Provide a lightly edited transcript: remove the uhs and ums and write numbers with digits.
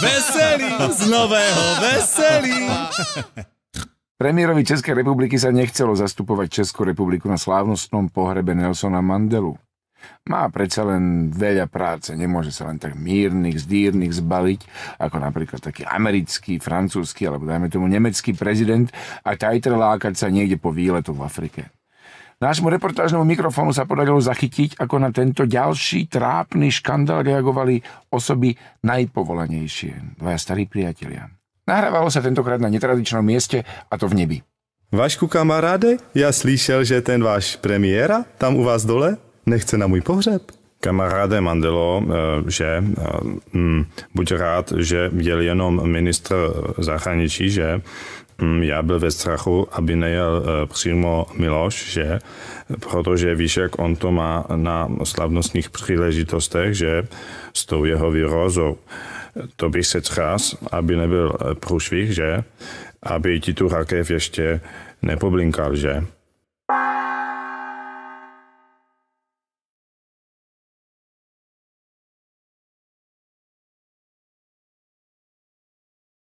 Veselý z nového veselý. Premiérovi Českej republiky sa nechcelo zastupovať Českú republiku na slávnostnom pohrebe Nelsona Mandelu. Má predsa len veľa práce, nemôže sa len tak mírnych, zdírnych zbaliť, ako napríklad taký americký, francúzsky alebo dajme tomu nemecký prezident a tajtrlákať sa niekde po výletoch v Afrike. Nášmu reportážnemu mikrofónu sa podarilo zachytiť, ako na tento ďalší trápny škandál reagovali osoby najpovolanejšie, dvaja starí priatelia. Nahrávalo sa tentokrát na netradičnom mieste, a to v nebi. Vašku kamaráde, já slyšel, že ten váš premiéra tam u vás dole nechce na můj pohřeb. Kamaráde Mandelo, že buď rád, že jel jenom ministr zahraničí, že já byl ve strachu, aby nejel přímo Miloš, že protože víš, jak on to má na slavnostních příležitostech, že s tou jeho výrozou. To bych se třás, aby nebyl průšvih, že? Aby ti tu rakev ještě nepoblinkal, že?